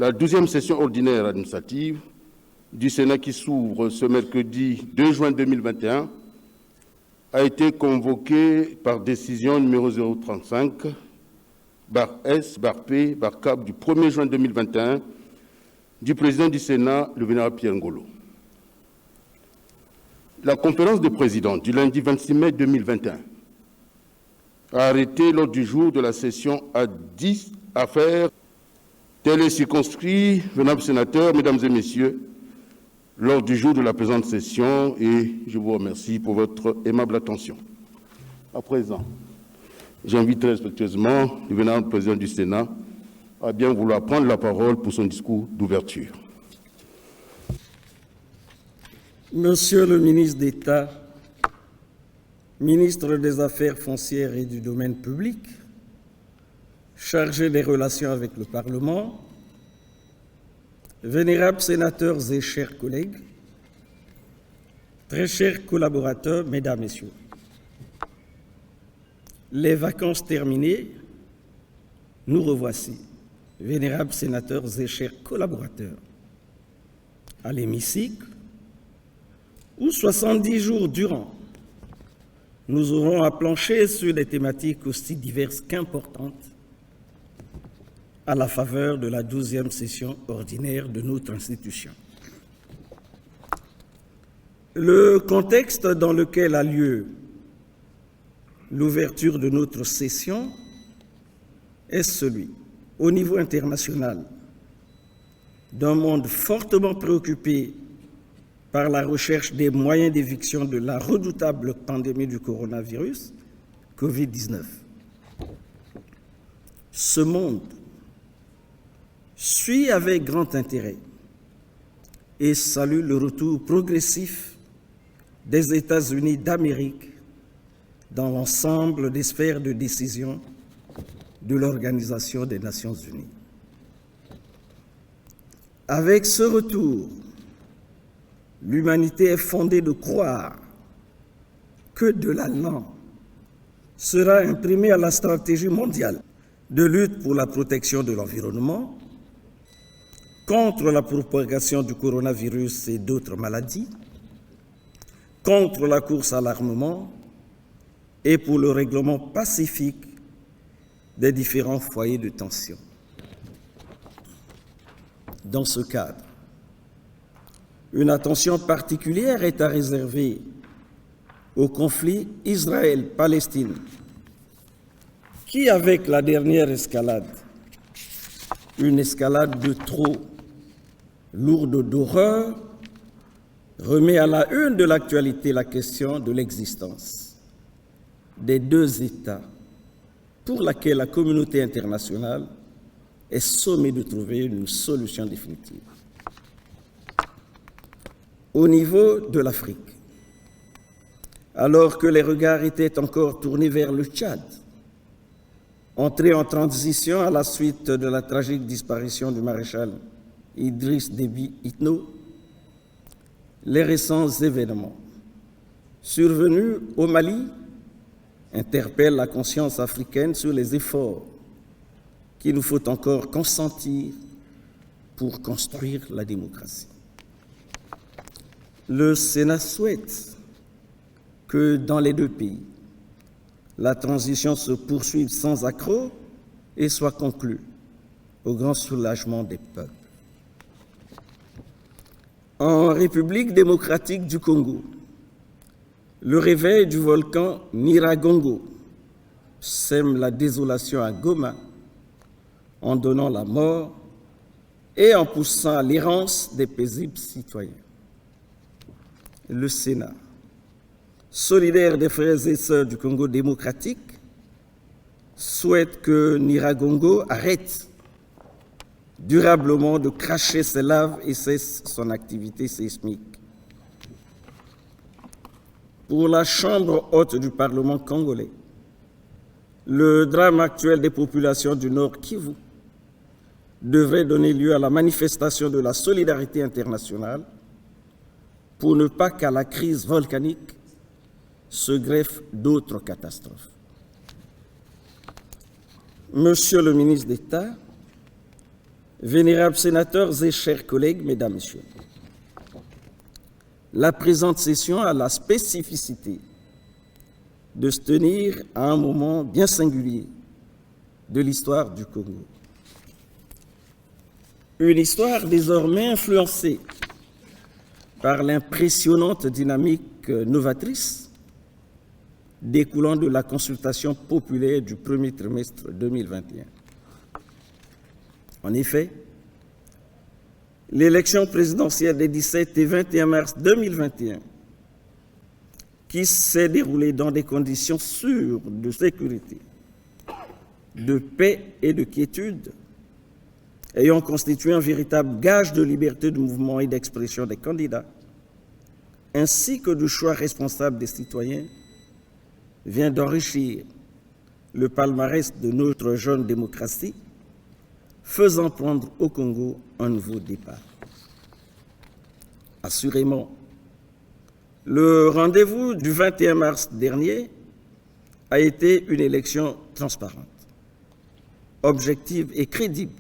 La 12e session ordinaire administrative du Sénat qui s'ouvre ce mercredi 2 juin 2021 a été convoquée par décision numéro 035 /S/P/Cap du 1er juin 2021 du président du Sénat, le vénérable Pierre Ngolo. La conférence des présidents du lundi 26 mai 2021 a arrêté l'ordre du jour de la session à 10 affaires. Tel est circonscrit, vénérables sénateurs, mesdames et messieurs, l'ordre du jour de la présente session, et je vous remercie pour votre aimable attention. À présent, j'invite très respectueusement le vénérable président du Sénat à bien vouloir prendre la parole pour son discours d'ouverture. Monsieur le ministre d'État, ministre des Affaires foncières et du domaine public, chargé des relations avec le Parlement, vénérables sénateurs et chers collègues, très chers collaborateurs, mesdames, messieurs, les vacances terminées, nous revoici, vénérables sénateurs et chers collaborateurs, à l'hémicycle, où 70 jours durant, nous aurons à plancher sur des thématiques aussi diverses qu'importantes à la faveur de la 12e session ordinaire de notre institution. Le contexte dans lequel a lieu l'ouverture de notre session est celui, au niveau international, d'un monde fortement préoccupé par la recherche des moyens d'éviction de la redoutable pandémie du coronavirus, Covid-19. Ce monde suit avec grand intérêt et salue le retour progressif des États-Unis d'Amérique dans l'ensemble des sphères de décision de l'Organisation des Nations Unies. Avec ce retour, l'humanité est fondée de croire que de l'allant sera imprimé à la stratégie mondiale de lutte pour la protection de l'environnement, contre la propagation du coronavirus et d'autres maladies, contre la course à l'armement et pour le règlement pacifique des différents foyers de tension. Dans ce cadre, une attention particulière est à réserver au conflit Israël-Palestine, qui, avec la dernière escalade, une escalade de trop lourde d'horreur, remet à la une de l'actualité la question de l'existence des deux États pour laquelle la communauté internationale est sommée de trouver une solution définitive. Au niveau de l'Afrique, alors que les regards étaient encore tournés vers le Tchad, entré en transition à la suite de la tragique disparition du maréchal Idriss Déby Itno, les récents événements survenus au Mali interpellent la conscience africaine sur les efforts qu'il nous faut encore consentir pour construire la démocratie. Le Sénat souhaite que dans les deux pays, la transition se poursuive sans accroc et soit conclue au grand soulagement des peuples. En République démocratique du Congo, le réveil du volcan Nyiragongo sème la désolation à Goma en donnant la mort et en poussant à l'errance des paisibles citoyens. Le Sénat, solidaire des frères et sœurs du Congo démocratique, souhaite que Nyiragongo arrête durablement de cracher ses laves et cesse son activité sismique. Pour la Chambre haute du Parlement congolais, le drame actuel des populations du Nord Kivu devrait donner lieu à la manifestation de la solidarité internationale pour ne pas qu'à la crise volcanique se greffent d'autres catastrophes. Monsieur le ministre d'État, Vénérables sénateurs et chers collègues, mesdames, messieurs, la présente session a la spécificité de se tenir à un moment bien singulier de l'histoire du Congo. Une histoire désormais influencée par l'impressionnante dynamique novatrice découlant de la consultation populaire du premier trimestre 2021. En effet, l'élection présidentielle des 17 et 21 mars 2021, qui s'est déroulée dans des conditions sûres de sécurité, de paix et de quiétude, ayant constitué un véritable gage de liberté de mouvement et d'expression des candidats, ainsi que du choix responsable des citoyens, vient d'enrichir le palmarès de notre jeune démocratie, faisant prendre au Congo un nouveau départ. Assurément, le rendez-vous du 21 mars dernier a été une élection transparente, objective et crédible,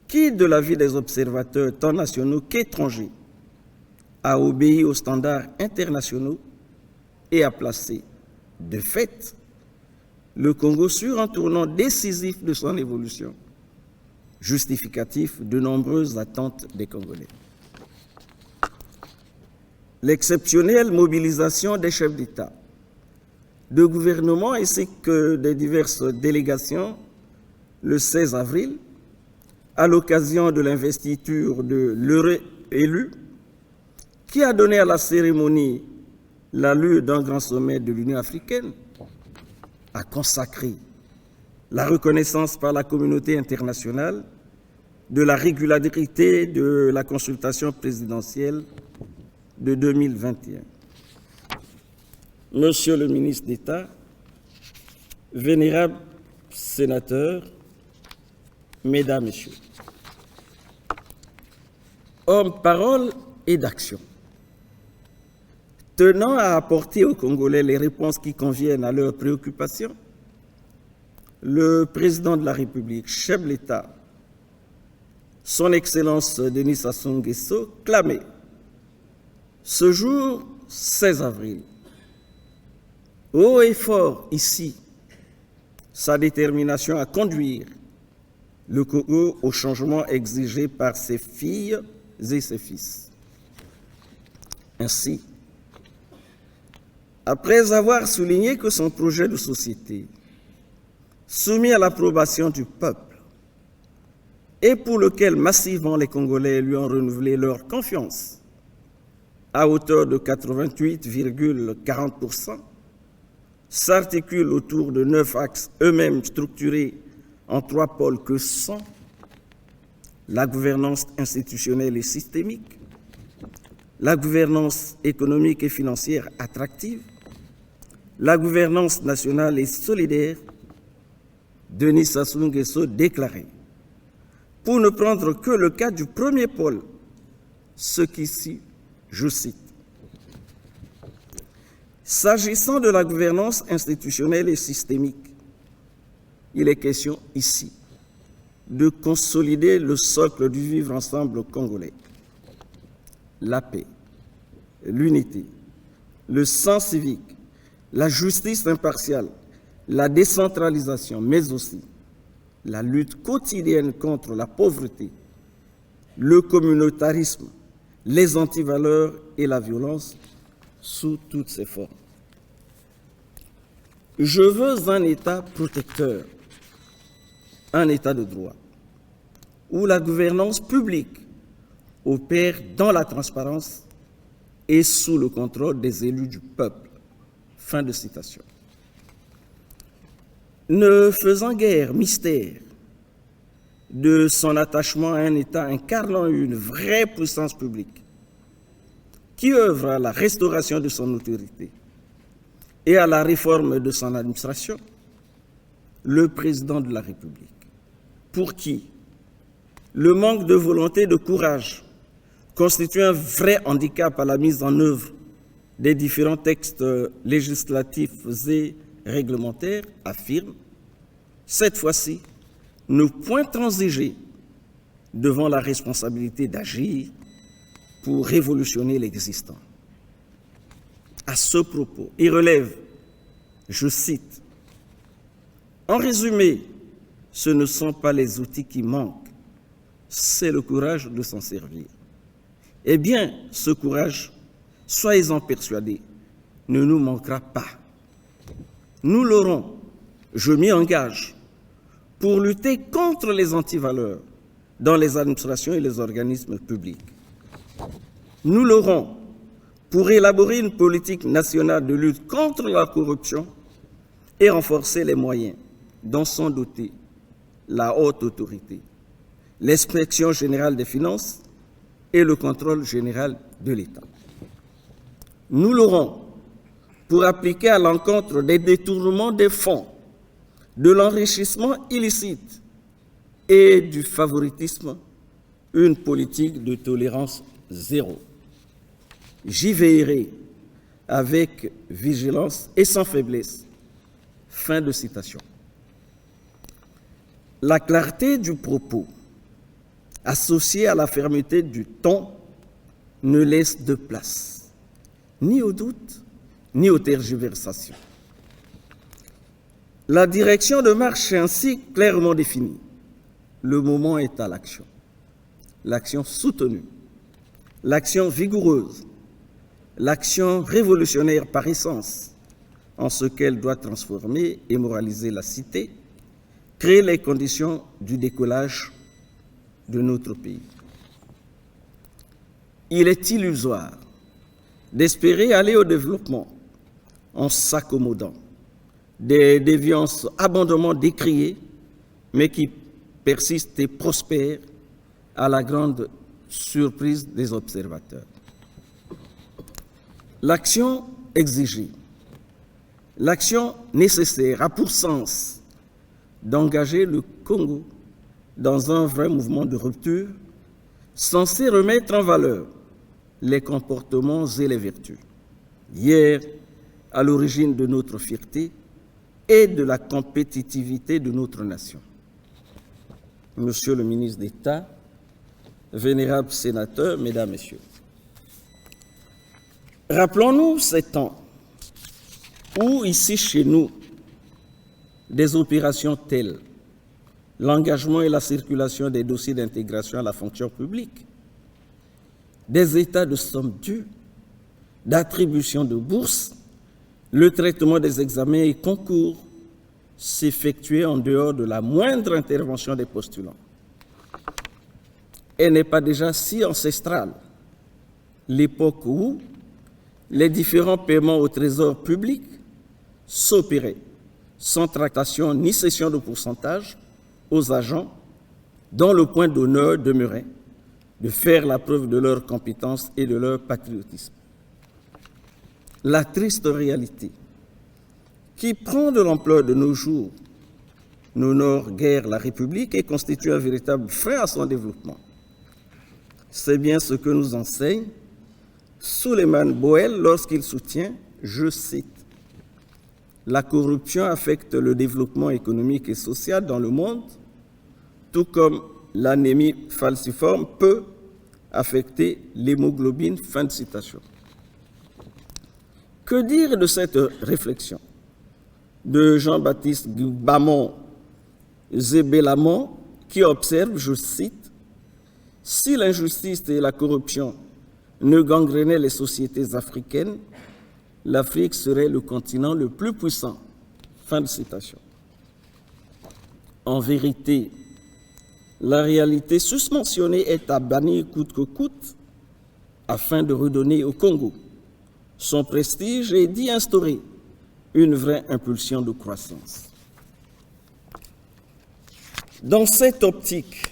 qui, de l'avis des observateurs tant nationaux qu'étrangers, a obéi aux standards internationaux et a placé, de fait, le Congo sur un tournant décisif de son évolution, justificatif de nombreuses attentes des Congolais. L'exceptionnelle mobilisation des chefs d'État, de gouvernement ainsi que des diverses délégations le 16 avril, à l'occasion de l'investiture de l'heureux élu, qui a donné à la cérémonie l'allure d'un grand sommet de l'Union africaine, a consacré la reconnaissance par la communauté internationale de la régularité de la consultation présidentielle de 2021. Monsieur le ministre d'État, vénérables sénateurs, mesdames, messieurs, hommes, parole et d'action, tenant à apporter aux Congolais les réponses qui conviennent à leurs préoccupations, le président de la République, chef de l'État, son Excellence Denis Sassou Nguesso, clamait ce jour 16 avril, haut et fort ici, sa détermination à conduire le Congo au changement exigé par ses filles et ses fils. Ainsi, après avoir souligné que son projet de société, soumis à l'approbation du peuple, et pour lequel massivement les Congolais lui ont renouvelé leur confiance, à hauteur de 88,40%, s'articule autour de 9 axes eux-mêmes structurés en 3 pôles que sont la gouvernance institutionnelle et systémique, la gouvernance économique et financière attractive, la gouvernance nationale et solidaire. Denis Sassou Nguesso déclarait, pour ne prendre que le cas du premier pôle, ce qu'ici, je cite, s'agissant de la gouvernance institutionnelle et systémique, il est question ici de consolider le socle du vivre ensemble congolais, la paix, l'unité, le sens civique, la justice impartiale, la décentralisation, mais aussi la lutte quotidienne contre la pauvreté, le communautarisme, les antivaleurs et la violence sous toutes ses formes. Je veux un État protecteur, un État de droit, où la gouvernance publique opère dans la transparence et sous le contrôle des élus du peuple. Fin de citation. Ne faisant guère mystère de son attachement à un État incarnant une vraie puissance publique, qui œuvre à la restauration de son autorité et à la réforme de son administration, le président de la République, pour qui le manque de volonté et de courage constitue un vrai handicap à la mise en œuvre des différents textes législatifs et réglementaires, affirme, cette fois-ci, ne point transiger devant la responsabilité d'agir pour révolutionner l'existant. À ce propos, il relève, je cite, « En résumé, ce ne sont pas les outils qui manquent, c'est le courage de s'en servir. Eh bien, ce courage, soyez-en persuadés, ne nous manquera pas. Nous l'aurons, je m'y engage, pour lutter contre les antivaleurs dans les administrations et les organismes publics. Nous l'aurons pour élaborer une politique nationale de lutte contre la corruption et renforcer les moyens dont sont dotés la haute autorité, l'inspection générale des finances et le contrôle général de l'État. Nous l'aurons pour appliquer à l'encontre des détournements des fonds, de l'enrichissement illicite et du favoritisme une politique de tolérance zéro. J'y veillerai avec vigilance et sans faiblesse. » Fin de citation. La clarté du propos, associée à la fermeté du ton, ne laisse de place ni au doute, ni aux tergiversations. La direction de marche est ainsi clairement définie. Le moment est à l'action. L'action soutenue, l'action vigoureuse, l'action révolutionnaire par essence, en ce qu'elle doit transformer et moraliser la cité, créer les conditions du décollage de notre pays. Il est illusoire d'espérer aller au développement en s'accommodant des déviances abondamment décriées, mais qui persistent et prospèrent à la grande surprise des observateurs. L'action exigée, l'action nécessaire a pour sens d'engager le Congo dans un vrai mouvement de rupture censé remettre en valeur les comportements et les vertus, hier à l'origine de notre fierté et de la compétitivité de notre nation. Monsieur le ministre d'État, vénérables sénateurs, mesdames, messieurs, rappelons-nous ces temps où, ici chez nous, des opérations telles l'engagement et la circulation des dossiers d'intégration à la fonction publique, des états de sommes dues, d'attribution de bourses, le traitement des examens et concours s'effectuait en dehors de la moindre intervention des postulants. Elle n'est pas déjà si ancestrale l'époque où les différents paiements au trésor public s'opéraient sans tractation ni cession de pourcentage aux agents dont le point d'honneur demeurait de faire la preuve de leur compétence et de leur patriotisme. La triste réalité qui prend de l'ampleur de nos jours n'honore guère la République et constitue un véritable frein à son développement. C'est bien ce que nous enseigne Souleymane Boel lorsqu'il soutient, je cite, « La corruption affecte le développement économique et social dans le monde, tout comme l'anémie falciforme peut affecter l'hémoglobine. » Fin de citation. Que dire de cette réflexion de Jean-Baptiste Bamon Zébelamon qui observe, je cite, « Si l'injustice et la corruption ne gangrénaient les sociétés africaines, l'Afrique serait le continent le plus puissant. » Fin de citation. En vérité, la réalité susmentionnée est à bannir coûte que coûte afin de redonner au Congo son prestige et d'y instaurer une vraie impulsion de croissance. Dans cette optique,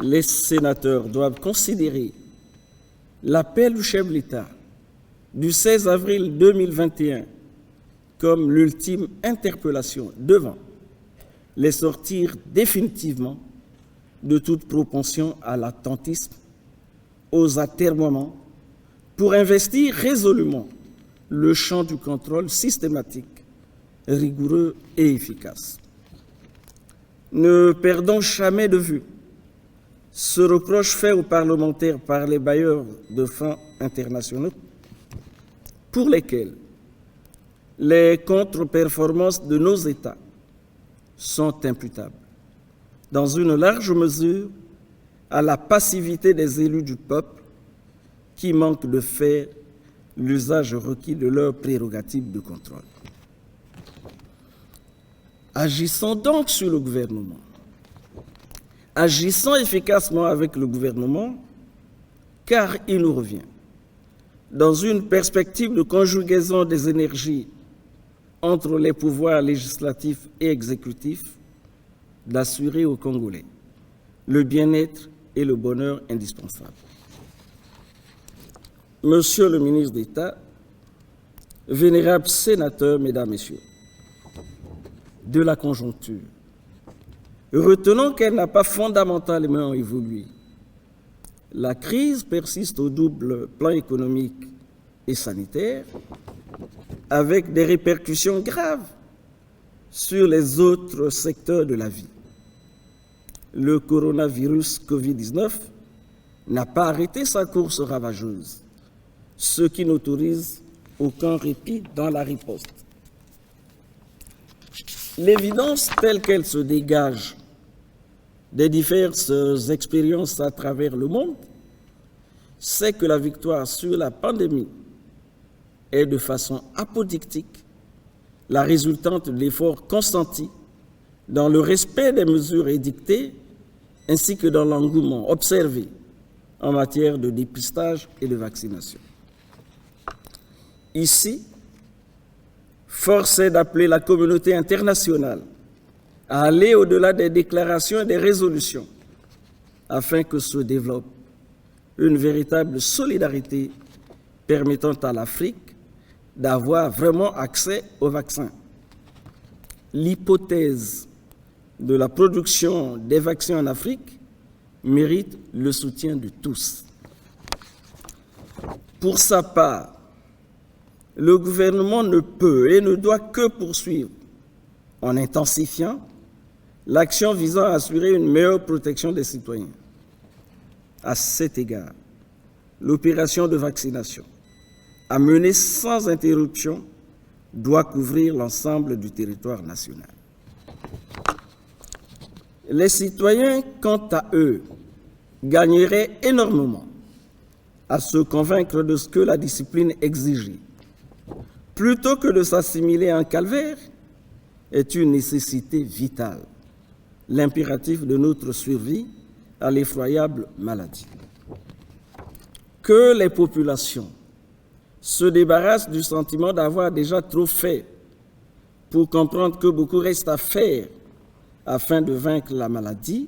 les sénateurs doivent considérer l'appel du chef de l'État du 16 avril 2021 comme l'ultime interpellation devant les sortir définitivement de toute propension à l'attentisme, aux atermoiements, pour investir résolument le champ du contrôle systématique, rigoureux et efficace. Ne perdons jamais de vue ce reproche fait aux parlementaires par les bailleurs de fonds internationaux pour lesquels les contre-performances de nos États sont imputables, dans une large mesure, à la passivité des élus du peuple qui manquent de faire l'usage requis de leurs prérogatives de contrôle. Agissons donc sur le gouvernement. Agissons efficacement avec le gouvernement, car il nous revient, dans une perspective de conjugaison des énergies entre les pouvoirs législatifs et exécutifs, d'assurer aux Congolais le bien-être et le bonheur indispensables. Monsieur le ministre d'État, vénérables sénateurs, Mesdames, Messieurs, de la conjoncture, retenons qu'elle n'a pas fondamentalement évolué. La crise persiste au double plan économique et sanitaire, avec des répercussions graves sur les autres secteurs de la vie. Le coronavirus Covid-19 n'a pas arrêté sa course ravageuse, ce qui n'autorise aucun répit dans la riposte. L'évidence telle qu'elle se dégage des diverses expériences à travers le monde, c'est que la victoire sur la pandémie est de façon apodictique la résultante de l'effort consenti dans le respect des mesures édictées ainsi que dans l'engouement observé en matière de dépistage et de vaccination. Ici, force est d'appeler la communauté internationale à aller au-delà des déclarations et des résolutions afin que se développe une véritable solidarité permettant à l'Afrique d'avoir vraiment accès aux vaccins. L'hypothèse de la production des vaccins en Afrique mérite le soutien de tous. Pour sa part, le gouvernement ne peut et ne doit que poursuivre, en intensifiant, l'action visant à assurer une meilleure protection des citoyens. À cet égard, l'opération de vaccination, à mener sans interruption, doit couvrir l'ensemble du territoire national. Les citoyens, quant à eux, gagneraient énormément à se convaincre de ce que la discipline exigeait. Plutôt que de s'assimiler à un calvaire, est une nécessité vitale, l'impératif de notre survie à l'effroyable maladie. Que les populations se débarrassent du sentiment d'avoir déjà trop fait pour comprendre que beaucoup reste à faire afin de vaincre la maladie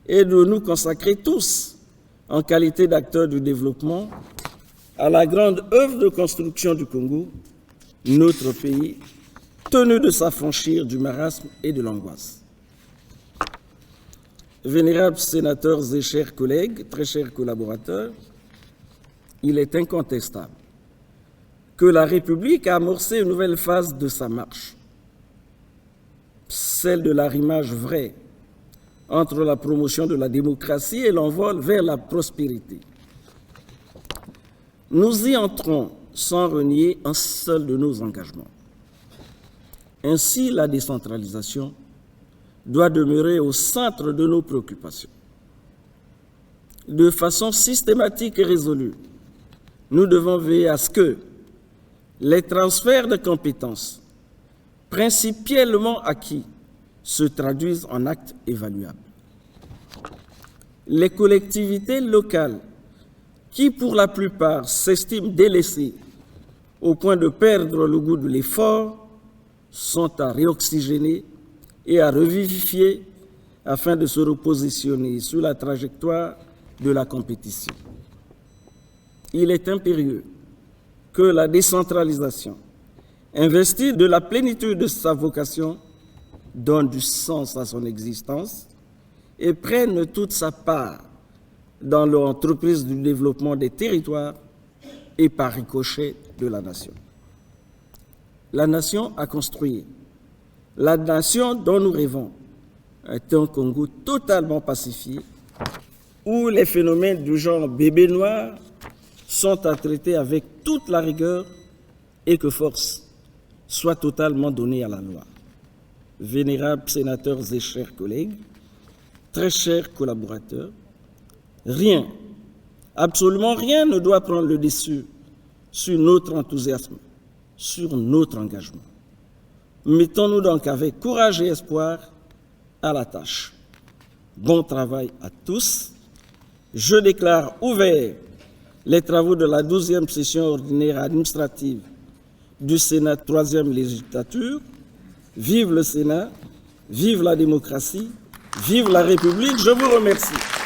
et de nous consacrer tous, en qualité d'acteurs du développement, à la grande œuvre de construction du Congo, notre pays, tenu de s'affranchir du marasme et de l'angoisse. Vénérables sénateurs et chers collègues, très chers collaborateurs, il est incontestable que la République a amorcé une nouvelle phase de sa marche, celle de l'arrimage vrai entre la promotion de la démocratie et l'envol vers la prospérité. Nous y entrons sans renier un seul de nos engagements. Ainsi, la décentralisation doit demeurer au centre de nos préoccupations. De façon systématique et résolue, nous devons veiller à ce que les transferts de compétences principiellement acquis se traduisent en actes évaluables. Les collectivités locales, qui pour la plupart s'estiment délaissées au point de perdre le goût de l'effort, sont à réoxygéner et à revivifier afin de se repositionner sur la trajectoire de la compétition. Il est impérieux que la décentralisation, investie de la plénitude de sa vocation, donne du sens à son existence et prenne toute sa part dans l'entreprise du développement des territoires et par ricochet de la nation. La nation à construire, la nation dont nous rêvons, est un Congo totalement pacifié, où les phénomènes du genre bébé noir sont à traiter avec toute la rigueur et que force soit totalement donnée à la loi. Vénérables sénateurs et chers collègues, très chers collaborateurs, rien, absolument rien ne doit prendre le dessus sur notre enthousiasme, sur notre engagement. Mettons-nous donc avec courage et espoir à la tâche. Bon travail à tous. Je déclare ouverts les travaux de la 12e session ordinaire administrative du Sénat 3e législature. Vive le Sénat, vive la démocratie, vive la République. Je vous remercie.